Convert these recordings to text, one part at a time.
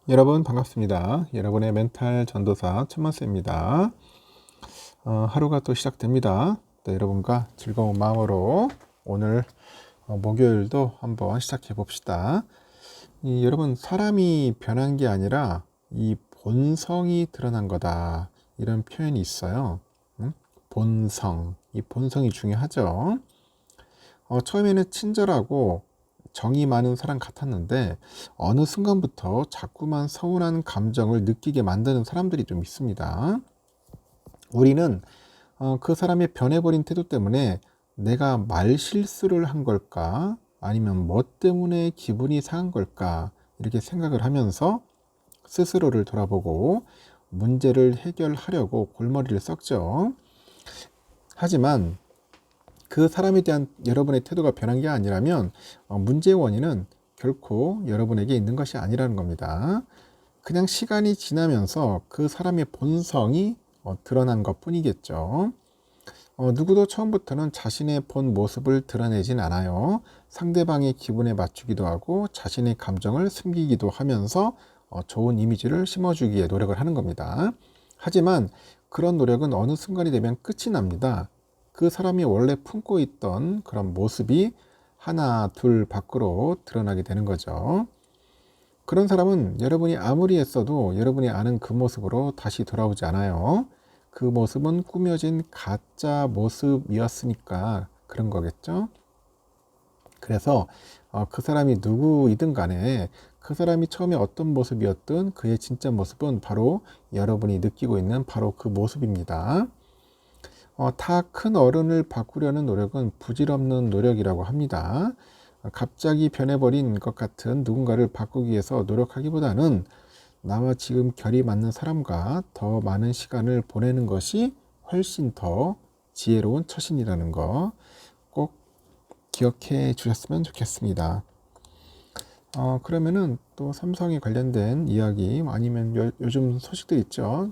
여러분 반갑습니다. 여러분의 멘탈 전도사 천만세입니다. 하루가 또 시작됩니다. 또 여러분과 즐거운 마음으로 오늘 목요일도 한번 시작해 봅시다. 여러분, 사람이 변한 게 아니라 이 본성이 드러난 거다, 이런 표현이 있어요. 본성, 이 본성이 중요하죠. 처음에는 친절하고 정이 많은 사람 같았는데 어느 순간부터 자꾸만 서운한 감정을 느끼게 만드는 사람들이 좀 있습니다. 우리는 그 사람의 변해버린 태도 때문에 내가 말실수를 한 걸까, 아니면 뭐 때문에 기분이 상한 걸까, 이렇게 생각을 하면서 스스로를 돌아보고 문제를 해결하려고 골머리를 썩죠. 하지만 그 사람에 대한 여러분의 태도가 변한 게 아니라면 문제의 원인은 결코 여러분에게 있는 것이 아니라는 겁니다. 그냥 시간이 지나면서 그 사람의 본성이 드러난 것 뿐이겠죠. 누구도 처음부터는 자신의 본 모습을 드러내진 않아요. 상대방의 기분에 맞추기도 하고 자신의 감정을 숨기기도 하면서 좋은 이미지를 심어주기에 노력을 하는 겁니다. 하지만 그런 노력은 어느 순간이 되면 끝이 납니다. 그 사람이 원래 품고 있던 그런 모습이 하나 둘 밖으로 드러나게 되는 거죠. 그런 사람은 여러분이 아무리 애써도 여러분이 아는 그 모습으로 다시 돌아오지 않아요. 그 모습은 꾸며진 가짜 모습이었으니까 그런 거겠죠. 그래서 그 사람이 누구이든 간에 그 사람이 처음에 어떤 모습이었든 그의 진짜 모습은 바로 여러분이 느끼고 있는 바로 그 모습입니다. 다 큰 어른을 바꾸려는 노력은 부질없는 노력이라고 합니다. 갑자기 변해버린 것 같은 누군가를 바꾸기 위해서 노력하기보다는 나와 지금 결이 맞는 사람과 더 많은 시간을 보내는 것이 훨씬 더 지혜로운 처신이라는 거 꼭 기억해 주셨으면 좋겠습니다. 그러면은 또 삼성에 관련된 이야기, 아니면 요즘 소식들 있죠.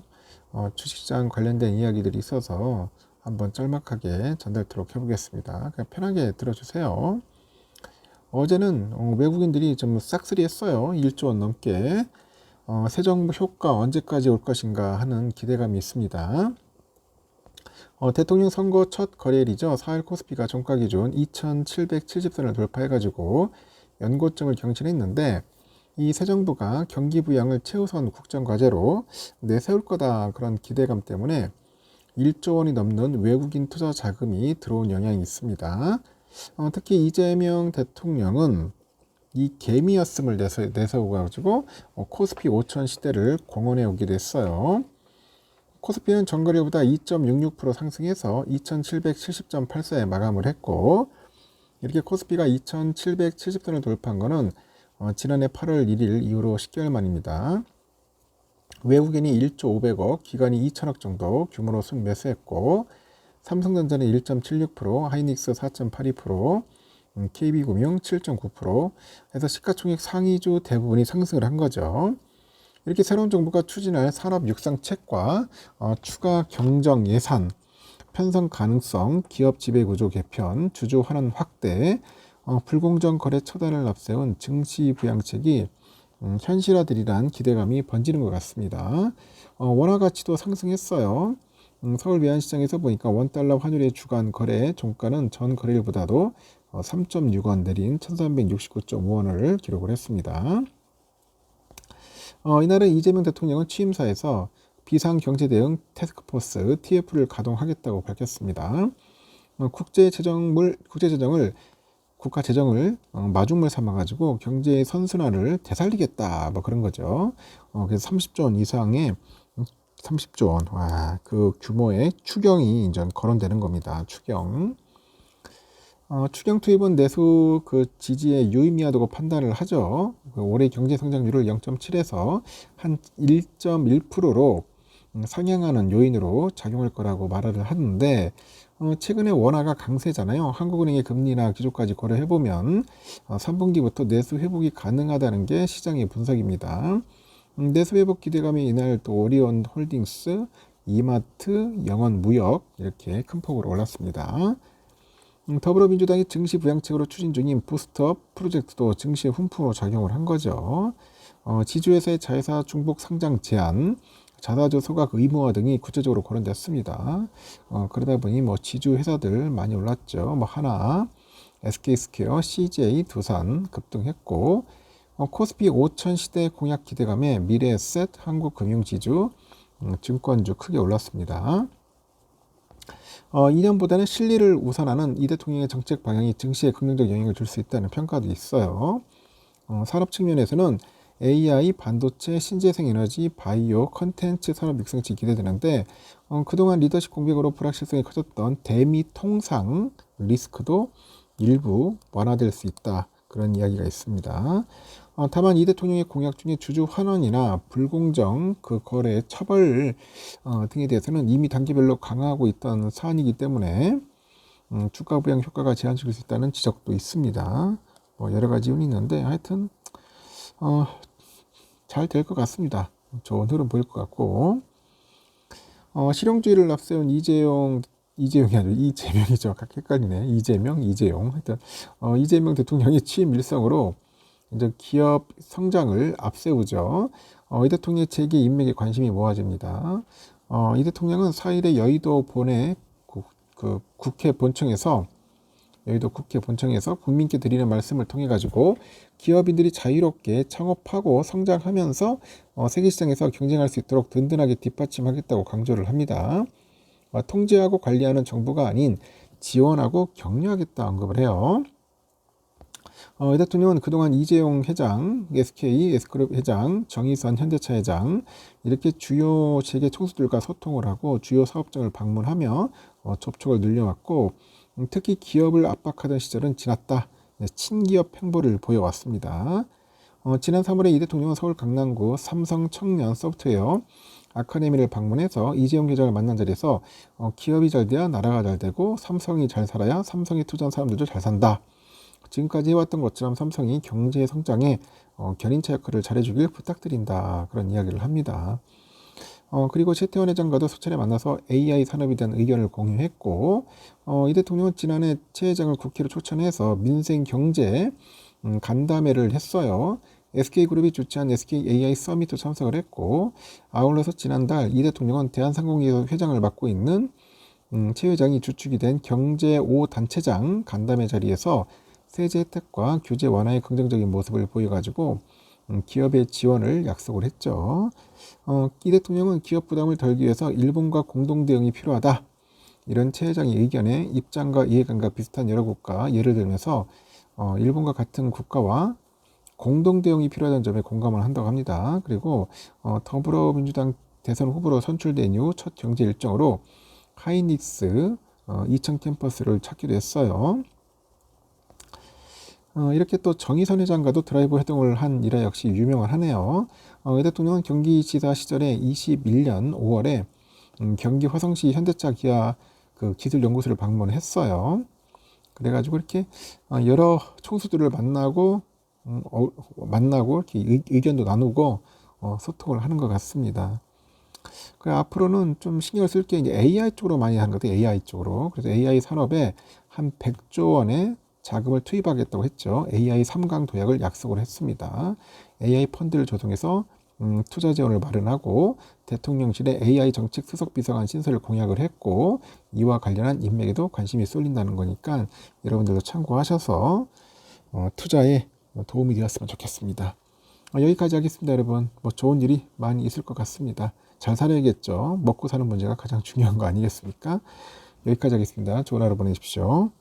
주식시장 관련된 이야기들이 있어서 한번 짤막하게 전달토록 해보겠습니다. 그냥 편하게 들어주세요. 어제는 외국인들이 좀 싹쓸이 했어요. 1조 원 넘게. 새 정부 효과 언제까지 올 것인가 하는 기대감이 있습니다. 대통령 선거 첫 거래일이죠. 4일 코스피가 종가 기준 2770선을 돌파해가지고 연고점을 경신했는데, 이 새 정부가 경기 부양을 최우선 국정 과제로 내세울 거다, 그런 기대감 때문에 1조 원이 넘는 외국인 투자 자금이 들어온 영향이 있습니다. 특히 이재명 대통령은 이 개미였음을 내세워가지고 코스피 5천 시대를 공언해 오기도 했어요. 코스피는 전거래보다 2.66% 상승해서 2770.84에 마감을 했고, 이렇게 코스피가 2770선을 돌파한 것은 지난해 8월 1일 이후로 10개월 만입니다. 외국인이 1조 500억, 기관이 2천억 정도 규모로 순매수했고, 삼성전자는 1.76%, 하이닉스 4.82%, KB금융 7.9% 해서 시가총액 상위주 대부분이 상승을 한 거죠. 이렇게 새로운 정부가 추진할 산업 육상책과 추가 경정 예산, 편성 가능성, 기업 지배구조 개편, 주주 환원 확대, 불공정 거래 처단을 앞세운 증시 부양책이 현실화되리란 기대감이 번지는 것 같습니다. 원화 가치도 상승했어요. 서울 외환시장에서 보니까 원달러 환율의 주간 거래 종가는 전 거래일보다도 3.6원 내린 1369.5원을 기록을 했습니다. 이날은 이재명 대통령은 취임사에서 비상경제대응 태스크포스 TF를 가동하겠다고 밝혔습니다. 국가 재정을 마중물 삼아가지고 경제의 선순환을 되살리겠다, 뭐 그런 거죠. 그래서 30조 원 이상의 30조 원, 와, 그 규모의 추경이 이제 거론되는 겁니다. 추경 투입은 내수 그 지지에 유의미하다고 판단을 하죠. 올해 경제 성장률을 0.7에서 한 1.1%로 상향하는 요인으로 작용할 거라고 말을 하는데, 최근에 원화가 강세잖아요. 한국은행의 금리나 기조까지 고려해보면 3분기부터 내수 회복이 가능하다는 게 시장의 분석입니다. 내수 회복 기대감이 이날 또 오리온 홀딩스, 이마트, 영원무역 이렇게 큰 폭으로 올랐습니다. 더불어민주당이 증시 부양책으로 추진 중인 부스트업 프로젝트도 증시에 훈풍으로 작용을 한 거죠. 지주회사의 자회사 중복 상장 제한, 자사주 소각 의무화 등이 구체적으로 거론됐습니다. 그러다 보니 뭐 지주 회사들 많이 올랐죠. 뭐 하나, SK스퀘어, CJ, 두산 급등했고, 코스피 5000 시대 공약 기대감에 미래에셋, 한국금융지주, 증권주 크게 올랐습니다. 이년보다는 실리를 우선하는 이 대통령의 정책 방향이 증시에 긍정적 영향을 줄 수 있다는 평가도 있어요. 산업 측면에서는 AI, 반도체, 신재생에너지, 바이오, 컨텐츠 산업 육성치 기대되는데 그동안 리더십 공백으로 불확실성이 커졌던 대미 통상 리스크도 일부 완화될 수 있다. 그런 이야기가 있습니다. 다만 이 대통령의 공약 중에 주주 환원이나 불공정 그 거래 처벌 등에 대해서는 이미 단계별로 강화하고 있던 사안이기 때문에 주가 부양 효과가 제한적일 수 있다는 지적도 있습니다. 뭐 여러 가지 이유는 있는데 하여튼 잘 될 것 같습니다. 좋은 흐름 보일 것 같고 실용주의를 앞세운 이재용이 아니라 이재명이죠. 각 헷갈리네. 이재용. 하여튼 이재명 대통령이 취임 일성으로 이제 기업 성장을 앞세우죠. 이 대통령의 재계 인맥에 관심이 모아집니다. 이 대통령은 4일에 여의도 본회 국회 본청에서 국민께 드리는 말씀을 통해 가지고 기업인들이 자유롭게 창업하고 성장하면서 세계시장에서 경쟁할 수 있도록 든든하게 뒷받침하겠다고 강조를 합니다. 통제하고 관리하는 정부가 아닌 지원하고 격려하겠다 언급을 해요. 이 대통령은 그동안 이재용 회장, SK, S그룹 회장, 정의선 현대차 회장 이렇게 주요 세계 총수들과 소통을 하고 주요 사업장을 방문하며 접촉을 늘려왔고 특히 기업을 압박하던 시절은 지났다. 친기업 행보를 보여왔습니다. 지난 3월에 이 대통령은 서울 강남구 삼성 청년 소프트웨어 아카데미를 방문해서 이재용 회장을 만난 자리에서 기업이 잘 돼야 나라가 잘 되고 삼성이 잘 살아야 삼성에 투자한 사람들도 잘 산다. 지금까지 해왔던 것처럼 삼성이 경제 성장에 견인차 역할을 잘해주길 부탁드린다. 그런 이야기를 합니다. 그리고 최태원 회장과도 수차례 만나서 AI 산업에 대한 의견을 공유했고 이 대통령은 지난해 최 회장을 국회로 초청해서 민생 경제 간담회를 했어요. SK그룹이 주최한 SK AI 서밋도 참석을 했고 아울러서 지난달 이 대통령은 대한상공회의 회장을 맡고 있는 최 회장이 주축이 된 경제 5단체장 간담회 자리에서 세제 혜택과 규제 완화의 긍정적인 모습을 보여가지고 기업의 지원을 약속을 했죠. 이 대통령은 기업 부담을 덜기 위해서 일본과 공동 대응이 필요하다. 이런 최 회장의 의견에 입장과 이해관계가 비슷한 여러 국가 예를 들면서 일본과 같은 국가와 공동 대응이 필요하다는 점에 공감을 한다고 합니다. 그리고 더불어민주당 대선 후보로 선출된 이후 첫 경제 일정으로 하이닉스 이천 캠퍼스를 찾기도 했어요. 이렇게 또 정의선 회장과도 드라이브 회동을 한 일화 역시 유명을 하네요. 이 대통령은 경기지사 시절에 21년 5월에 경기 화성시 현대차 기아 그 기술연구소를 방문했어요. 그래가지고 이렇게 여러 총수들을 만나고 이렇게 의견도 나누고 소통을 하는 것 같습니다. 그 앞으로는 좀 신경을 쓸 게 이제 AI 쪽으로 많이 하는 것 같아요. AI 쪽으로. 그래서 AI 산업에 한 100조 원의 자금을 투입하겠다고 했죠. AI 3강 도약을 약속을 했습니다. AI 펀드를 조성해서 투자 재원을 마련하고 대통령실에 AI 정책 수석 비서관 신설을 공약을 했고 이와 관련한 인맥에도 관심이 쏠린다는 거니까 여러분들도 참고하셔서 투자에 도움이 되었으면 좋겠습니다. 여기까지 하겠습니다. 여러분 뭐 좋은 일이 많이 있을 것 같습니다. 잘 살아야겠죠. 먹고 사는 문제가 가장 중요한 거 아니겠습니까? 여기까지 하겠습니다. 좋은 하루 보내십시오.